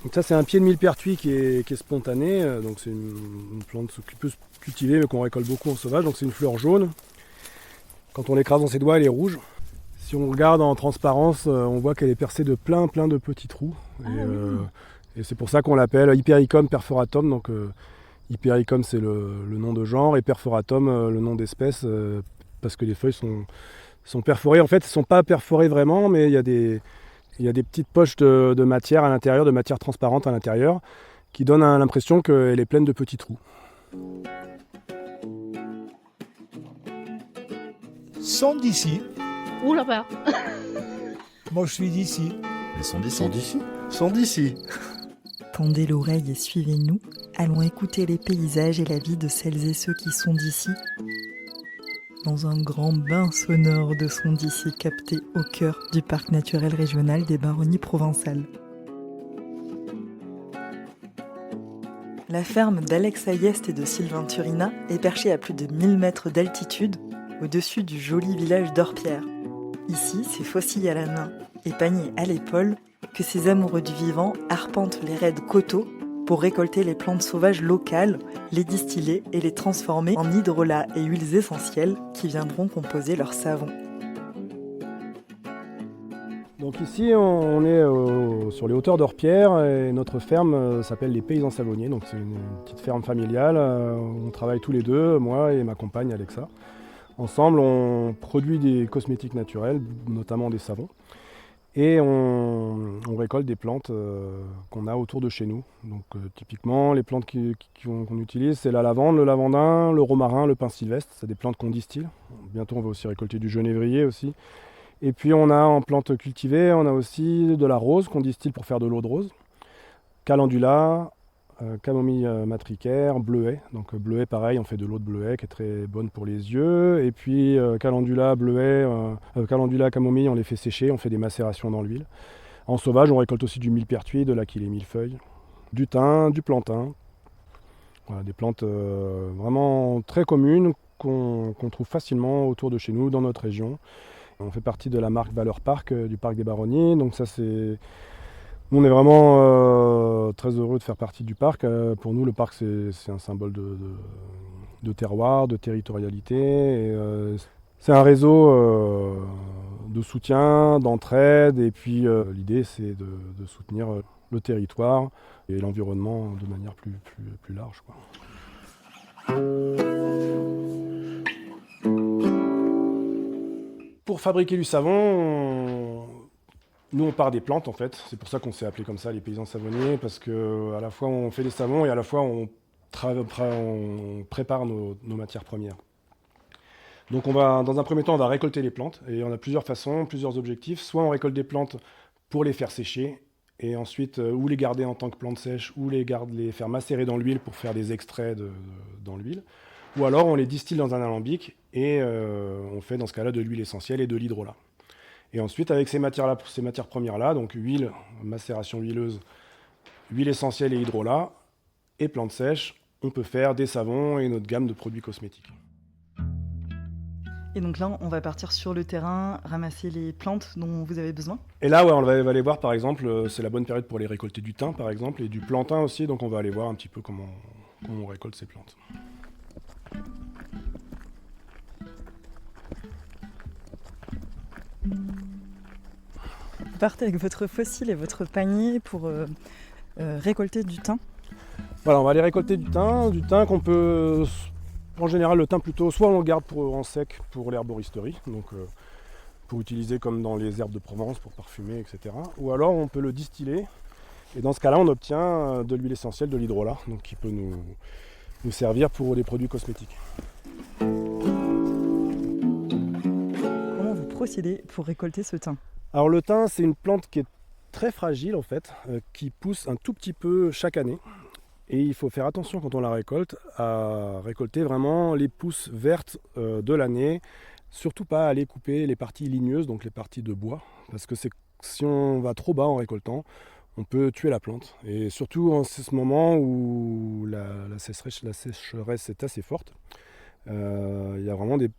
Donc ça c'est un pied de millepertuis qui est spontané, donc c'est une plante qui peut se cultiver mais qu'on récolte beaucoup en sauvage, donc c'est une fleur jaune. Quand on l'écrase dans ses doigts elle est rouge. Si on regarde en transparence, on voit qu'elle est percée de plein de petits trous. Et c'est pour ça qu'on l'appelle Hypericum perforatum. Donc Hypericum c'est le nom de genre et perforatum le nom d'espèce parce que les feuilles sont perforées. En fait, elles ne sont pas perforées vraiment, mais il y a des petites poches de matière à l'intérieur, de matière transparente à l'intérieur, qui donnent l'impression qu'elle est pleine de petits trous. Sont d'ici. Ouh là-bas. Moi, je suis d'ici. Ils sont d'ici. Sont d'ici. Tendez l'oreille et suivez-nous. Allons écouter les paysages et la vie de celles et ceux qui sont d'ici. Dans un grand bain sonore de sons d'ici capté au cœur du parc naturel régional des Baronnies provençales. La ferme d'Alex Ayest et de Sylvain Turina est perchée à plus de 1000 mètres d'altitude au-dessus du joli village d'Orpierre. Ici, c'est faucille à la main et panier à l'épaule que ces amoureux du vivant arpentent les raides coteaux pour récolter les plantes sauvages locales, les distiller et les transformer en hydrolats et huiles essentielles qui viendront composer leur savon. Donc ici on est sur les hauteurs d'Orpierre et notre ferme s'appelle les Paysans Savonniers. Donc c'est une petite ferme familiale, on travaille tous les deux, moi et ma compagne Alexa. Ensemble on produit des cosmétiques naturels, notamment des savons. Et on récolte des plantes qu'on a autour de chez nous. Donc typiquement, les plantes qu'on utilise, c'est la lavande, le lavandin, le romarin, le pin sylvestre. C'est des plantes qu'on distille. Bientôt, on va aussi récolter du genévrier aussi. Et puis on a en plantes cultivées, on a aussi de la rose qu'on distille pour faire de l'eau de rose. Calendula, camomille matricaire, bleuet. Donc bleuet pareil, on fait de l'eau de bleuet qui est très bonne pour les yeux. Et puis calendula, bleuet, calendula, camomille, on les fait sécher, on fait des macérations dans l'huile. En sauvage, on récolte aussi du millepertuis, de l'aquilée millefeuille, du thym, du plantain. Voilà, des plantes vraiment très communes qu'on trouve facilement autour de chez nous, dans notre région. On fait partie de la marque Valeur Parc du Parc des Baronnies. Donc ça c'est... On est vraiment très heureux de faire partie du parc. Pour nous, le parc, c'est un symbole de terroir, de territorialité. Et, c'est un réseau de soutien, d'entraide. Et puis, l'idée, c'est de soutenir le territoire et l'environnement de manière plus large, quoi. Pour fabriquer du savon, nous on part des plantes en fait, c'est pour ça qu'on s'est appelé comme ça les paysans savonniers, parce qu'à la fois on fait des savons et à la fois on prépare nos matières premières. Donc dans un premier temps on va récolter les plantes, et on a plusieurs façons, plusieurs objectifs. Soit on récolte des plantes pour les faire sécher, et ensuite ou les garder en tant que plantes sèches, ou les faire macérer dans l'huile pour faire des extraits dans l'huile. Ou alors on les distille dans un alambic, et on fait dans ce cas-là de l'huile essentielle et de l'hydrolat. Et ensuite, avec ces matières premières-là, donc huile, macération huileuse, huile essentielle et hydrolat, et plantes sèches, on peut faire des savons et notre gamme de produits cosmétiques. Et donc là, on va partir sur le terrain, ramasser les plantes dont vous avez besoin. Et là, ouais, on va aller voir, par exemple, c'est la bonne période pour les récolter du thym, par exemple, et du plantain aussi, donc on va aller voir un petit peu comment on récolte ces plantes. Vous partez avec votre fossile et votre panier pour récolter du thym. Voilà, on va aller récolter du thym qu'on peut... En général, le thym plutôt, soit on le garde en sec pour l'herboristerie, donc pour utiliser comme dans les herbes de Provence, pour parfumer, etc. Ou alors on peut le distiller, et dans ce cas-là, on obtient de l'huile essentielle, de l'hydrolat, donc qui peut nous servir pour des produits cosmétiques. Comment vous procédez pour récolter ce thym ? Alors le thym, c'est une plante qui est très fragile en fait, qui pousse un tout petit peu chaque année. Et il faut faire attention quand on la récolte à récolter vraiment les pousses vertes de l'année. Surtout pas aller couper les parties ligneuses, donc les parties de bois. Parce que si on va trop bas en récoltant, on peut tuer la plante. Et surtout en ce moment où la sécheresse est assez forte, il y a vraiment des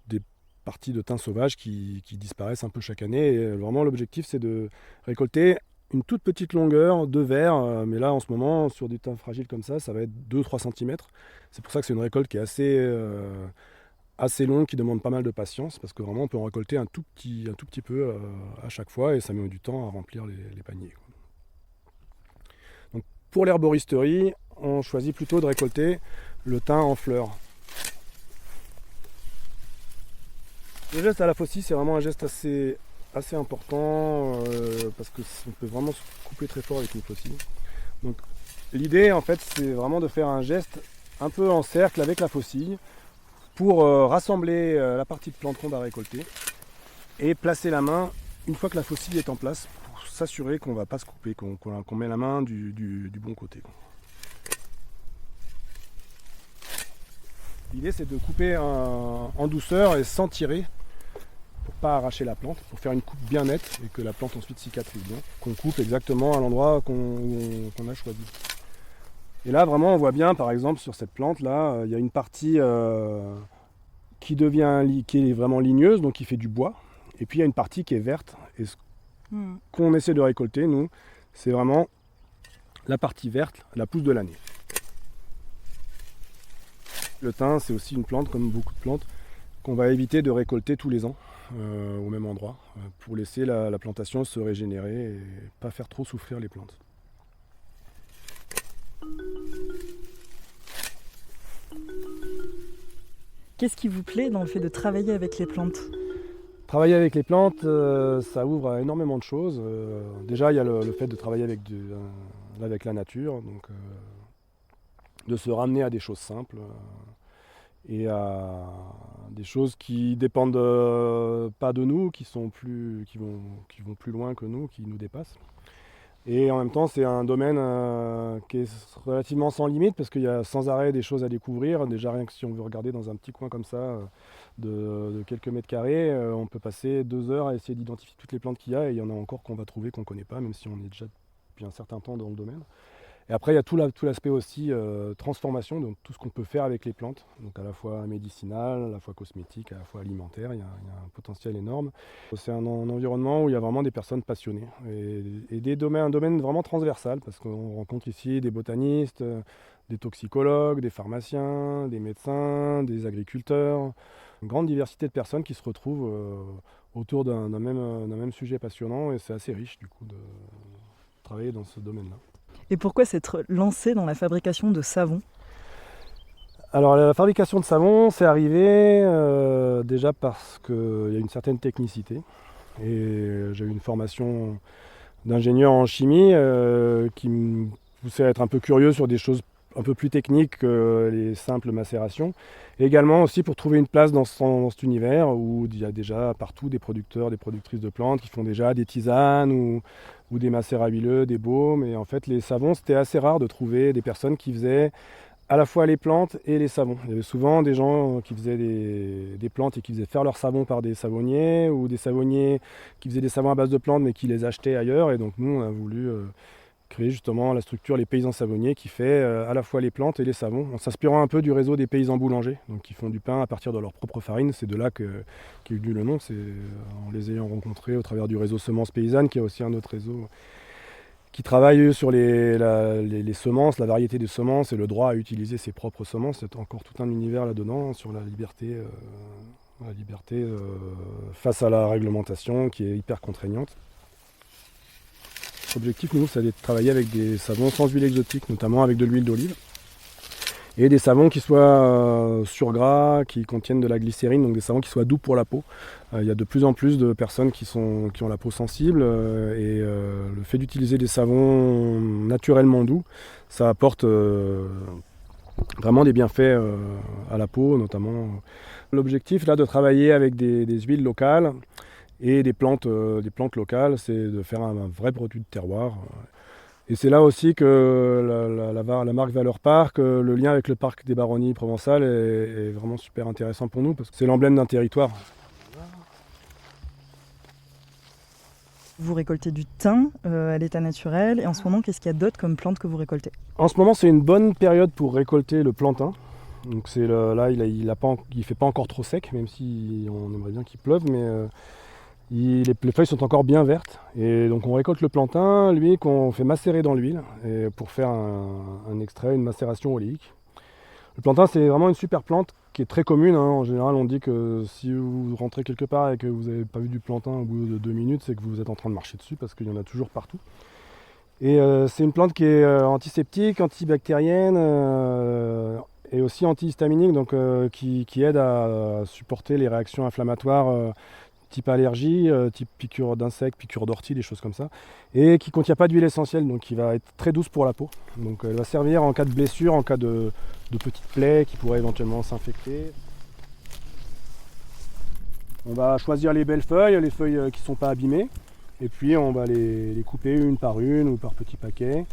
parties de thym sauvage qui disparaissent un peu chaque année. Et vraiment l'objectif c'est de récolter une toute petite longueur de verre, mais là en ce moment sur des thym fragiles comme ça va être 2-3 cm. C'est pour ça que c'est une récolte qui est assez longue, qui demande pas mal de patience, parce que vraiment on peut en récolter un tout petit peu à chaque fois, et ça met du temps à remplir les paniers. Donc, pour l'herboristerie, on choisit plutôt de récolter le thym en fleurs. Le geste à la faucille, c'est vraiment un geste assez important, parce qu'on peut vraiment se couper très fort avec une faucille. Donc l'idée en fait, c'est vraiment de faire un geste un peu en cercle avec la faucille pour rassembler la partie de plante ronde à récolter et placer la main une fois que la faucille est en place pour s'assurer qu'on ne va pas se couper, qu'on met la main du bon côté. L'idée, c'est de couper en douceur et sans tirer, pour pas arracher la plante, pour faire une coupe bien nette et que la plante ensuite cicatrise bien, qu'on coupe exactement à l'endroit qu'on a choisi. Et là vraiment on voit bien, par exemple sur cette plante là, il y a une partie qui est vraiment ligneuse, donc qui fait du bois, et puis il y a une partie qui est verte, et ce qu'on essaie de récolter nous, c'est vraiment la partie verte, la pousse de l'année. Le thym, c'est aussi une plante, comme beaucoup de plantes, qu'on va éviter de récolter tous les ans au même endroit, pour laisser la plantation se régénérer et pas faire trop souffrir les plantes. Qu'est-ce qui vous plaît dans le fait de travailler avec les plantes ? Travailler avec les plantes, ça ouvre à énormément de choses. Déjà, il y a le fait de travailler avec la nature, donc de se ramener à des choses simples et à des choses qui dépendent pas de nous, qui vont plus loin que nous, qui nous dépassent. Et en même temps, c'est un domaine qui est relativement sans limite, parce qu'il y a sans arrêt des choses à découvrir. Déjà, rien que si on veut regarder dans un petit coin comme ça, de quelques mètres carrés, on peut passer 2 heures à essayer d'identifier toutes les plantes qu'il y a, et il y en a encore qu'on va trouver qu'on ne connaît pas, même si on est déjà depuis un certain temps dans le domaine. Et après, il y a tout l'aspect aussi transformation, donc tout ce qu'on peut faire avec les plantes, donc à la fois médicinal, à la fois cosmétique, à la fois alimentaire. Il y a un potentiel énorme. C'est un environnement où il y a vraiment des personnes passionnées et un domaine vraiment transversal, parce qu'on rencontre ici des botanistes, des toxicologues, des pharmaciens, des médecins, des agriculteurs, une grande diversité de personnes qui se retrouvent autour d'un même sujet passionnant, et c'est assez riche du coup de travailler dans ce domaine-là. Et pourquoi s'être lancé dans la fabrication de savon ? Alors la fabrication de savon, c'est arrivé déjà parce qu'il y a une certaine technicité. Et j'ai eu une formation d'ingénieur en chimie qui me poussait à être un peu curieux sur des choses un peu plus techniques que les simples macérations. Et également aussi pour trouver une place dans cet univers où il y a déjà partout des producteurs, des productrices de plantes qui font déjà des tisanes ou des macérats huileux, des baumes. Et en fait, les savons, c'était assez rare de trouver des personnes qui faisaient à la fois les plantes et les savons. Il y avait souvent des gens qui faisaient des plantes et qui faisaient faire leurs savons par des savonniers, ou des savonniers qui faisaient des savons à base de plantes mais qui les achetaient ailleurs. Et donc nous, on a voulu créer justement la structure Les Paysans Savonniers, qui fait à la fois les plantes et les savons, en s'inspirant un peu du réseau des paysans boulangers, donc qui font du pain à partir de leur propre farine. C'est de là qu'est venu le nom, c'est en les ayant rencontrés au travers du réseau Semences Paysannes, qui est aussi un autre réseau qui travaille sur les semences, la variété des semences et le droit à utiliser ses propres semences. C'est encore tout un univers là-dedans, sur la liberté face à la réglementation qui est hyper contraignante. L'objectif, nous, c'est de travailler avec des savons sans huile exotique, notamment avec de l'huile d'olive. Et des savons qui soient sur gras, qui contiennent de la glycérine, donc des savons qui soient doux pour la peau. Il y a de plus en plus de personnes qui ont la peau sensible, et le fait d'utiliser des savons naturellement doux, ça apporte vraiment des bienfaits à la peau, notamment. L'objectif là de travailler avec des huiles locales et des plantes locales, c'est de faire un vrai produit de terroir. Et c'est là aussi que la marque Valeur Parc, le lien avec le parc des Baronnies provençales est vraiment super intéressant pour nous, parce que c'est l'emblème d'un territoire. Vous récoltez du thym à l'état naturel, et en ce moment, qu'est-ce qu'il y a d'autre comme plantes que vous récoltez ? En ce moment, c'est une bonne période pour récolter le plantain. Donc là, il fait pas encore trop sec, même si on aimerait bien qu'il pleuve, mais Les feuilles sont encore bien vertes. Et donc on récolte le plantain, lui, qu'on fait macérer dans l'huile pour faire un extrait, une macération oléique. Le plantain, c'est vraiment une super plante qui est très commune. En général, on dit que si vous rentrez quelque part et que vous n'avez pas vu du plantain au bout de 2 minutes, c'est que vous êtes en train de marcher dessus parce qu'il y en a toujours partout. Et c'est une plante qui est antiseptique, antibactérienne et aussi antihistaminique, donc qui aide à supporter les réactions inflammatoires type allergie, type piqûre d'insectes, piqûre d'ortie, des choses comme ça, et qui ne contient pas d'huile essentielle, donc qui va être très douce pour la peau. Donc elle va servir en cas de blessure, en cas de petites plaies qui pourraient éventuellement s'infecter. On va choisir les belles feuilles, les feuilles qui ne sont pas abîmées, et puis on va les couper une ou par petits paquets.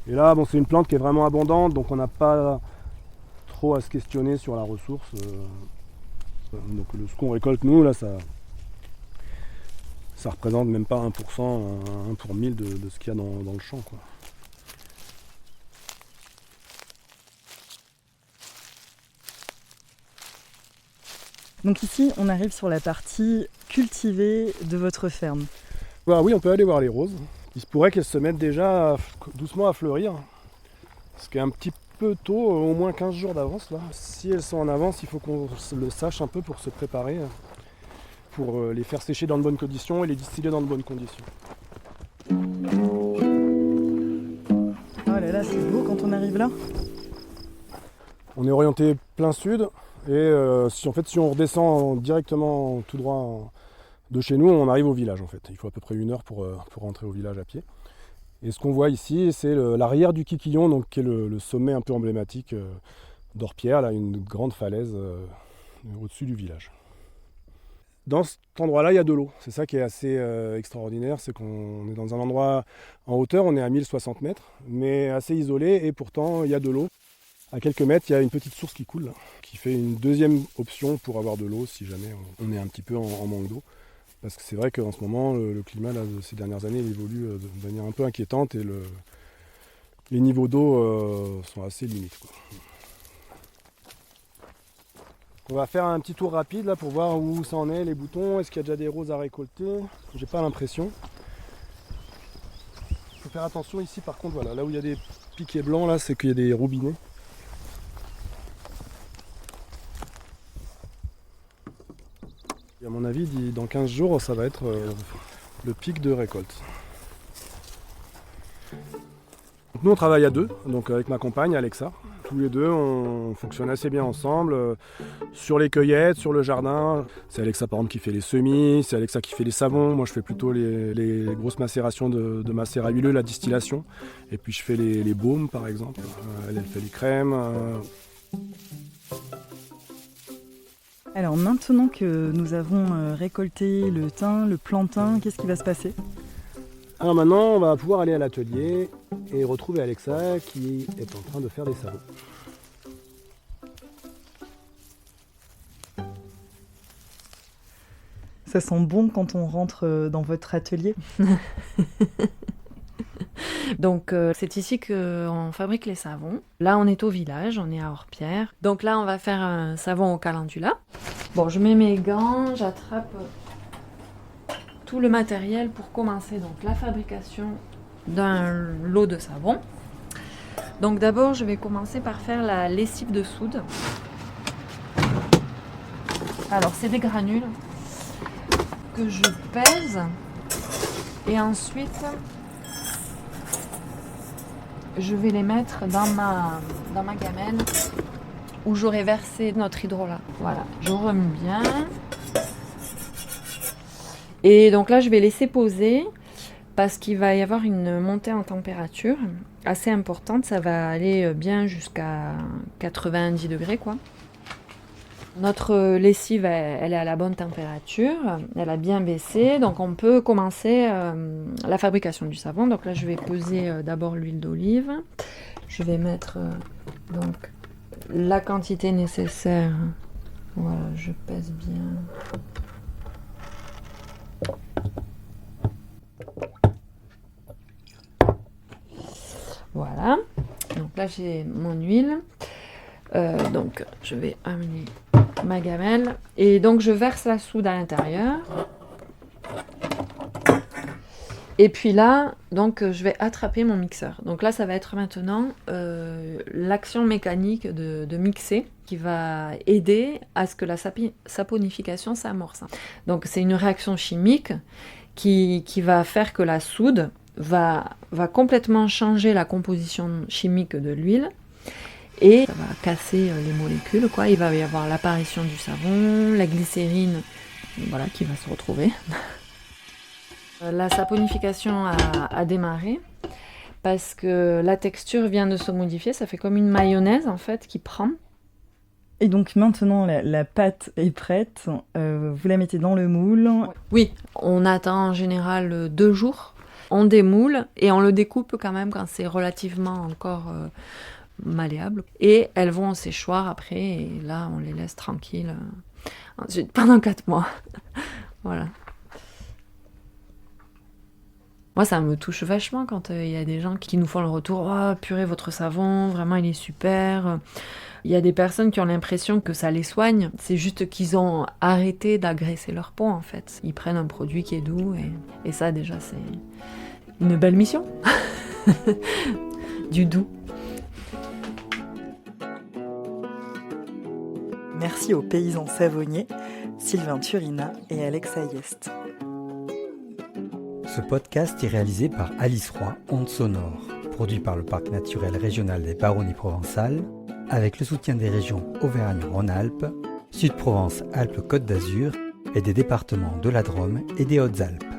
Et là, bon, c'est une plante qui est vraiment abondante, donc on n'a pas trop à se questionner sur la ressource. Donc ce qu'on récolte nous, là, ça représente même pas 1%, 1 pour 1000 de ce qu'il y a dans le champ, quoi. Donc ici, on arrive sur la partie cultivée de votre ferme. Voilà, oui, on peut aller voir les roses. Il se pourrait qu'elles se mettent déjà doucement à fleurir. Ce qui est un petit peu tôt, au moins 15 jours d'avance là. Si elles sont en avance, il faut qu'on le sache un peu pour se préparer, pour les faire sécher dans de bonnes conditions et les distiller dans de bonnes conditions. Oh là là, c'est beau quand on arrive là. On est orienté plein sud et si on redescend directement tout droit de chez nous, on arrive au village en fait. Il faut à peu près 1 heure pour rentrer au village à pied. Et ce qu'on voit ici, c'est l'arrière du Quiquillon, donc, qui est le sommet un peu emblématique d'Orpierre, là, une grande falaise au-dessus du village. Dans cet endroit-là, il y a de l'eau. C'est ça qui est assez extraordinaire, c'est qu'on est dans un endroit en hauteur, on est à 1060 mètres, mais assez isolé, et pourtant il y a de l'eau. À quelques mètres, il y a une petite source qui coule, là, qui fait une deuxième option pour avoir de l'eau si jamais on est un petit peu en manque d'eau. Parce que c'est vrai qu'en ce moment, le climat là, de ces dernières années il évolue de manière un peu inquiétante et les niveaux d'eau sont assez limites, quoi. On va faire un petit tour rapide là, pour voir où ça en est, les boutons. Est-ce qu'il y a déjà des roses à récolter? J'ai pas l'impression. Il faut faire attention ici par contre, voilà, là où il y a des piquets blancs, là, c'est qu'il y a des robinets. Et à mon avis, dans 15 jours, ça va être le pic de récolte. Nous, on travaille à deux, donc avec ma compagne Alexa. Tous les deux, on fonctionne assez bien ensemble sur les cueillettes, sur le jardin. C'est Alexa par exemple qui fait les semis, c'est Alexa qui fait les savons. Moi, je fais plutôt les grosses macérations de macérat huileux, la distillation. Et puis, je fais les baumes par exemple. Elle fait les crèmes. Alors maintenant que nous avons récolté le thym, le plantain, qu'est-ce qui va se passer? Alors maintenant, on va pouvoir aller à l'atelier et retrouver Alexa qui est en train de faire des savons. Ça sent bon quand on rentre dans votre atelier. Donc c'est ici qu'on fabrique les savons. Là on est au village, on est à Orpierre. Donc là on va faire un savon au calendula. Bon, je mets mes gants, j'attrape tout le matériel pour commencer donc la fabrication d'un lot de savon. Donc d'abord je vais commencer par faire la lessive de soude. Alors c'est des granules que je pèse et ensuite je vais les mettre dans ma gamelle où j'aurai versé notre hydrolat. Voilà, je remue bien. Et donc là, je vais laisser poser parce qu'il va y avoir une montée en température assez importante. Ça va aller bien jusqu'à 90 degrés, quoi. Notre lessive, elle est à la bonne température, elle a bien baissé, donc on peut commencer la fabrication du savon. Donc là, je vais peser d'abord l'huile d'olive. Je vais mettre donc la quantité nécessaire. Voilà, je pèse bien. Voilà, donc là j'ai mon huile. Donc je vais amener ma gamelle. Et donc je verse la soude à l'intérieur. Et puis là, donc, je vais attraper mon mixeur. Donc là, ça va être maintenant l'action mécanique de mixer qui va aider à ce que la saponification s'amorce. Donc c'est une réaction chimique qui va faire que la soude va complètement changer la composition chimique de l'huile et ça va casser les molécules, quoi. Il va y avoir l'apparition du savon, la glycérine, voilà, qui va se retrouver. La saponification a démarré parce que la texture vient de se modifier, ça fait comme une mayonnaise en fait qui prend. Et donc maintenant la pâte est prête, vous la mettez dans le moule. Oui, on attend en général 2 jours, on démoule et on le découpe quand même quand c'est relativement encore malléable. Et elles vont au séchoir après et là on les laisse tranquilles ensuite pendant 4 mois. Voilà. Moi, ça me touche vachement quand il y a des gens qui nous font le retour « Oh, purée, votre savon, vraiment, il est super !» Il y a des personnes qui ont l'impression que ça les soigne. C'est juste qu'ils ont arrêté d'agresser leur peau, en fait. Ils prennent un produit qui est doux et ça, déjà, c'est une belle mission. Du doux. Merci aux paysans savonniers, Sylvain Turina et Alexa Yest. Ce podcast est réalisé par Alice Roy, Ondes Sonores, produit par le Parc naturel régional des Baronnies provençales, avec le soutien des régions Auvergne-Rhône-Alpes, Sud-Provence-Alpes-Côte d'Azur et des départements de la Drôme et des Hautes-Alpes.